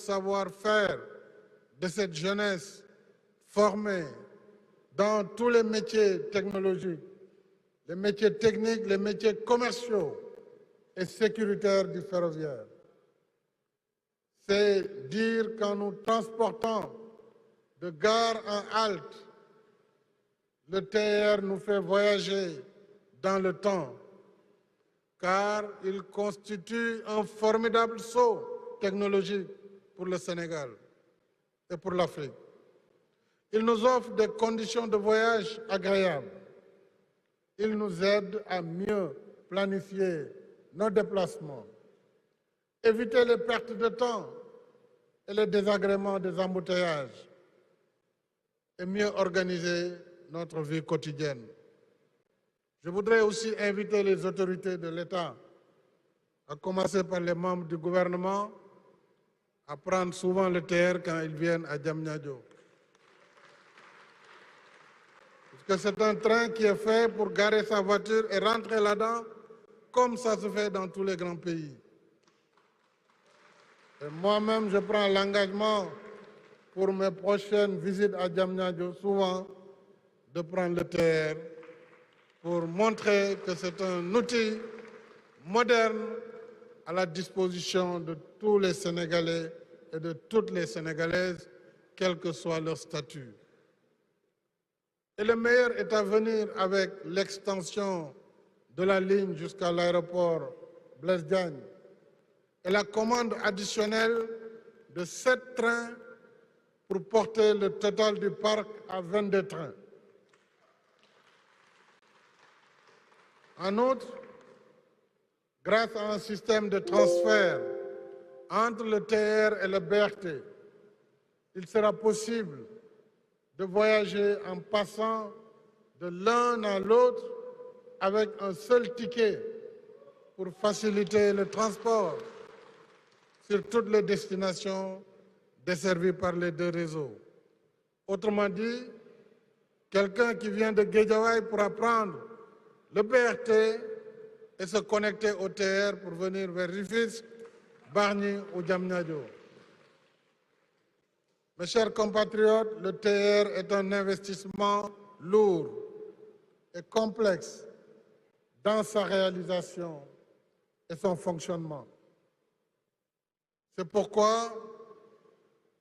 savoir-faire de cette jeunesse formée dans tous les métiers technologiques, les métiers techniques, les métiers commerciaux et sécuritaires du ferroviaire. C'est dire qu'en nous transportant de gare en halte, le TER nous fait voyager dans le temps, car il constitue un formidable saut technologique pour le Sénégal et pour l'Afrique. Il nous offre des conditions de voyage agréables. Il nous aide à mieux planifier nos déplacements, éviter les pertes de temps et les désagréments des embouteillages et mieux organiser notre vie quotidienne. Je voudrais aussi inviter les autorités de l'État, à commencer par les membres du gouvernement, à prendre souvent le TER quand ils viennent à Diamniadio. Parce que c'est un train qui est fait pour garer sa voiture et rentrer là-dedans, comme ça se fait dans tous les grands pays. Et moi-même, je prends l'engagement pour mes prochaines visites à Diamniadio, souvent, de prendre le TER pour montrer que c'est un outil moderne à la disposition de tous les Sénégalais et de toutes les Sénégalaises, quel que soit leur statut. Et le meilleur est à venir avec l'extension de la ligne jusqu'à l'aéroport Blaise Diagne et la commande additionnelle de 7 trains pour porter le total du parc à 22 trains. En outre, grâce à un système de transfert entre le TER et le BRT, il sera possible de voyager en passant de l'un à l'autre avec un seul ticket pour faciliter le transport sur toutes les destinations desservies par les deux réseaux. Autrement dit, quelqu'un qui vient de Guédiawaye pourra prendre le BRT et se connecter au TER pour venir vers Rufisque, Bargny ou Diamniadio. Mes chers compatriotes, le TER est un investissement lourd et complexe dans sa réalisation et son fonctionnement. C'est pourquoi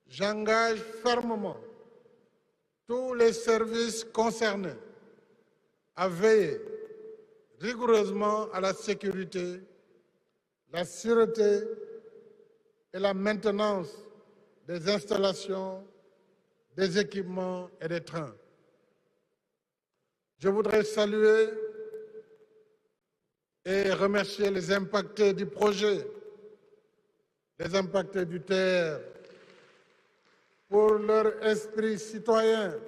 j'engage fermement tous les services concernés à veiller rigoureusement à la sécurité, la sûreté et la maintenance des installations, des équipements et des trains. Je voudrais saluer et remercier les impactés du projet, les impactés du TER, pour leur esprit citoyen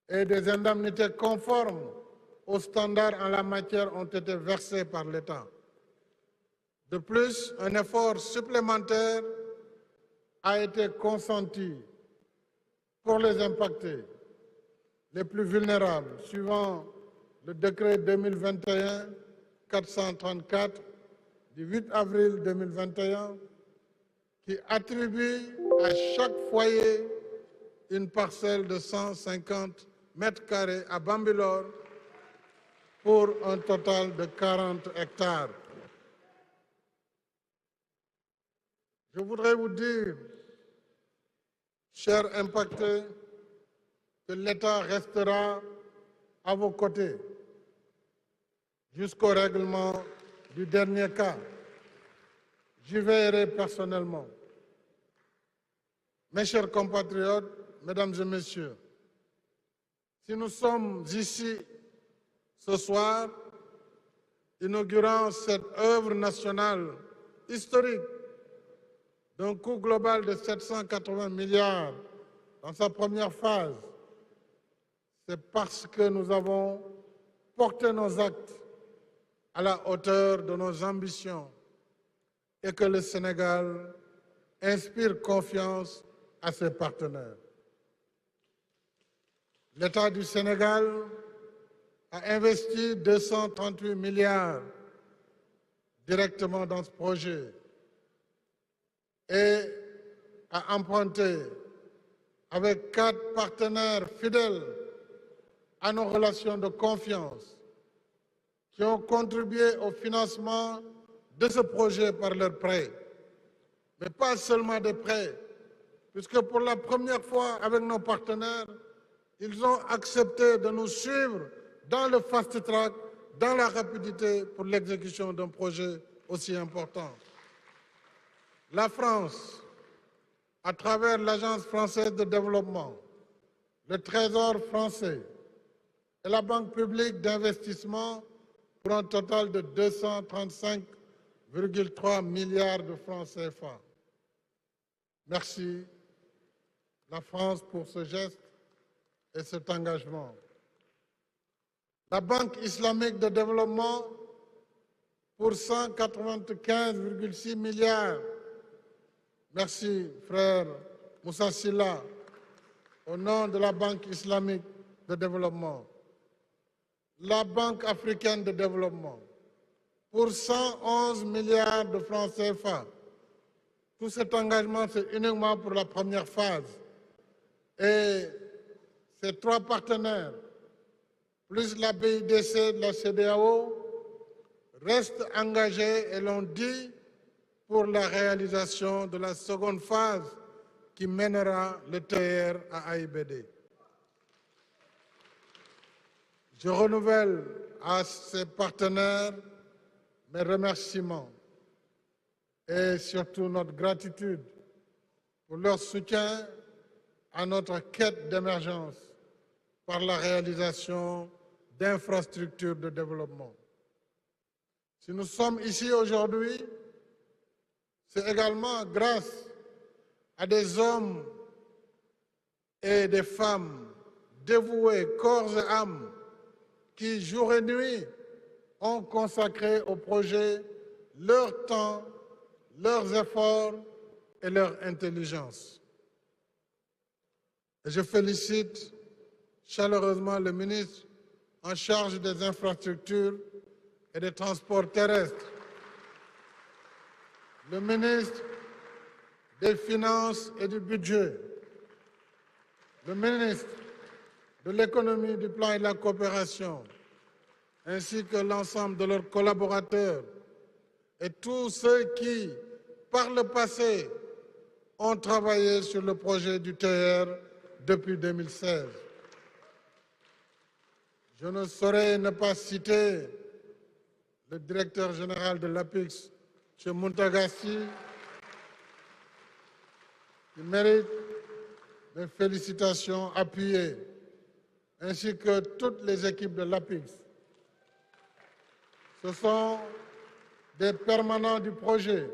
et des indemnités conformes aux standards en la matière ont été versés par l'État. De plus, un effort supplémentaire a été consenti pour les impactés les plus vulnérables, suivant le décret 2021-434 du 8 avril 2021, qui attribue à chaque foyer une parcelle de 150 mètres carrés à Bambilor pour un total de 40 hectares. Je voudrais vous dire, chers impactés, que l'État restera à vos côtés jusqu'au règlement du dernier cas. J'y veillerai personnellement. Mes chers compatriotes, mesdames et messieurs, si nous sommes ici ce soir, inaugurant cette œuvre nationale historique d'un coût global de 780 milliards dans sa première phase, c'est parce que nous avons porté nos actes à la hauteur de nos ambitions et que le Sénégal inspire confiance à ses partenaires. L'État du Sénégal a investi 238 milliards directement dans ce projet, et à emprunter avec 4 partenaires fidèles à nos relations de confiance qui ont contribué au financement de ce projet par leurs prêts. Mais pas seulement des prêts, puisque pour la première fois avec nos partenaires, ils ont accepté de nous suivre dans le fast track, dans la rapidité pour l'exécution d'un projet aussi important. La France, à travers l'Agence française de développement, le Trésor français et la Banque publique d'investissement pour un total de 235,3 milliards de francs CFA. Merci, la France, pour ce geste et cet engagement. La Banque islamique de développement pour 195,6 milliards. Merci, frère Moussa Silla, au nom de la Banque islamique de développement. La Banque africaine de développement pour 111 milliards de francs CFA. Tout cet engagement, c'est uniquement pour la première phase. Et ces 3 partenaires, plus la BIDC de la CEDEAO, restent engagés et l'ont dit pour la réalisation de la seconde phase qui mènera le TER à AIBD. Je renouvelle à ces partenaires mes remerciements et surtout notre gratitude pour leur soutien à notre quête d'émergence par la réalisation d'infrastructures de développement. Si nous sommes ici aujourd'hui, c'est également grâce à des hommes et des femmes dévoués, corps et âme, qui, jour et nuit, ont consacré au projet leur temps, leurs efforts et leur intelligence. Et je félicite chaleureusement le ministre en charge des infrastructures et des transports terrestres, le ministre des Finances et du Budget, le ministre de l'Économie, du Plan et de la Coopération, ainsi que l'ensemble de leurs collaborateurs et tous ceux qui, par le passé, ont travaillé sur le projet du TER depuis 2016. Je ne saurais ne pas citer le directeur général de l'APIX, M. Muntagassi, qui mérite mes félicitations appuyées, ainsi que toutes les équipes de l'APIX. Ce sont des permanents du projet